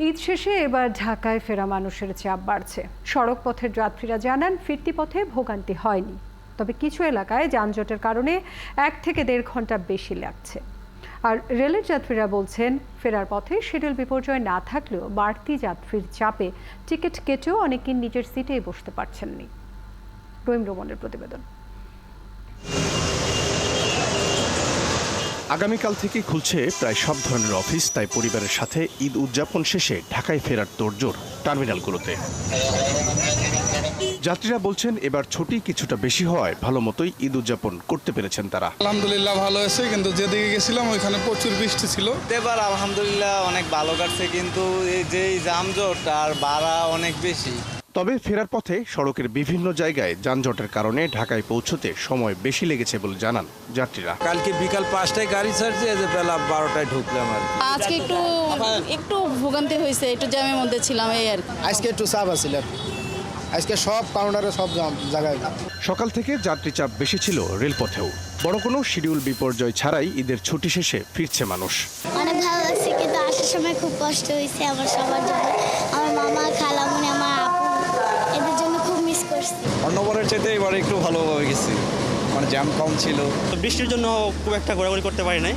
ঈদ শেষে এবার ঢাকায় ফেরা মানুষের চাপ বাড়ছে। সড়ক পথের যাত্রীরা জানান ফিরতি পথে ভোগান্তি হয়নি, তবে কিছু এলাকায় যানজটের কারণে 1 থেকে 1.5 ঘন্টা বেশি লাগছে। আর রেলের যাত্রীরা বলছেন ফেরার পথে শিডিউল বিপর্যয় না থাকলেও বাড়তি যাত্রীর চাপে টিকিট কেটেও অনেকে নিজের সিটেই বসতে পারছেননি। রহিম রোমনের প্রতিবেদন। আগামীকাল থেকে খুলছে প্রায় সব ধরনের অফিস, তাই পরিবারের সাথে ঈদ উদযাপন শেষে ঢাকায় ফেরার তোড়জোড় টার্মিনালগুলোতে। যাত্রীরা বলছেন এবার ছুটি কিছুটা বেশি হওয়ায় ভালো মতোই ঈদ উদযাপন করতে পেরেছেন তারা। আলহামদুলিল্লাহ ভালো হয়েছে, কিন্তু যেদিকে গেছিলাম ওইখানে প্রচুর বৃষ্টি ছিল। এবার আলহামদুলিল্লাহ অনেক ভালো কাটছে, কিন্তু এই যে যানজট আর ভাড়া অনেক বেশি। তবে ফেরার পথে সড়কের বিভিন্ন জায়গায় যানজটের কারণে ঢাকায় পৌঁছতে সময় বেশি লেগেছে বলে জানান যাত্রীরা। কালকে বিকাল 5টায় গাড়ি ছাড়ছে, বেলা 12টায় ঢুকলাম আর আজকে একটু ভোগান্তি হয়েছে, একটু জ্যামের মধ্যে ছিলাম এই আর। আজকে একটু চাপ আছিল, আজকে সব কাউন্টারে সব জায়গায়। সকাল থেকে যাত্রী চাপ বেশি ছিল রেলপথেও। বড় কোনো শিডিউল বিপর্যয় ছাড়াই ঈদের ছুটি শেষে ফিরছে মানুষ। অনেক ভালো লাগছে, কিন্তু আসার সময় খুব কষ্ট হয়েছে আমার সবার জন্য। আমার মামা, খালামুনি, আমার আপু, এদের জন্য খুব মিস করছি। অন্যবারের চাইতে এবারে একটু ভালোভাবে গেছি, মানে জ্যাম কম ছিল। তো বৃষ্টির জন্য খুব একটা ঘোরাঘুরি করতে পারি নাই,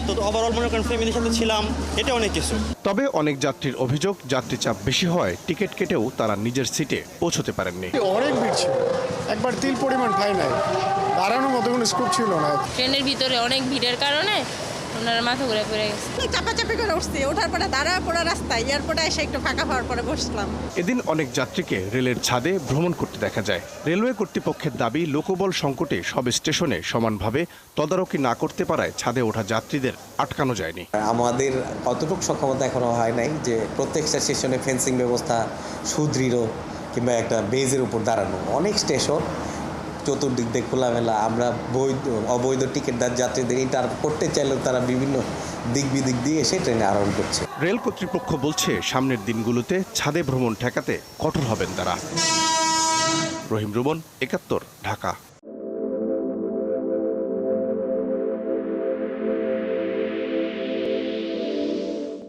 তো ওভারঅল মনে করেন ফ্যামিলির সাথে ছিলাম, এটা অনেক কিছু। তবে অনেক যাত্রীর অভিযোগ যাত্রী চাপ বেশি হয় টিকিট কেটেও তারা নিজের সিটে পৌঁছতে পারেননি। অনেক ভিড় ছিল, একবার তিল পরিমাণ পাই নাই, দাঁড়ানোর মতো কোনো স্কোপ ছিল না। ট্রেনের ভিতরে অনেক ভিড়ের কারণে ওনার মাথা ঘুরে পড়ে গেছে। চাপাচাপি করে উঠছি, ওঠার পরে দাঁড়া পড়া রাস্তায়, এয়ারপোর্টে এসে একটু ফাঁকা হওয়ার পরে বসলাম। এদিন অনেক যাত্রীকে রেলের ছাদে ভ্রমণ করতে দেখা যায়। রেলওয়ে কর্তৃপক্ষের দাবি, লোকবল সংকটে সব স্টেশনে সমানভাবে তদারকি না করতে পারায় ছাদে ওঠা যাত্রীদের আটকানো যায়নি। আমাদের অতটুকু সক্ষমতা এখনো হয় নাই যে প্রত্যেকটা স্টেশনে ফেন্সিং ব্যবস্থা সুদৃঢ় কিংবা একটা বেজের উপর দাঁড়ানো। অনেক স্টেশন চতুর্দিক দিয়ে খোলামেলা, আমরা অবৈধ টিকিটদার যাত্রীদের ইন্টার করতে চাইলেও তারা বিভিন্ন দিক বিদিক দিয়ে এসে ট্রেনে আরোহণ করছে। রেল কর্তৃপক্ষ বলছে সামনের দিনগুলোতে ছাদে ভ্রমণ ঠেকাতে কঠোর হবেন তারা। রহিম রুমন, ৭১, ঢাকা।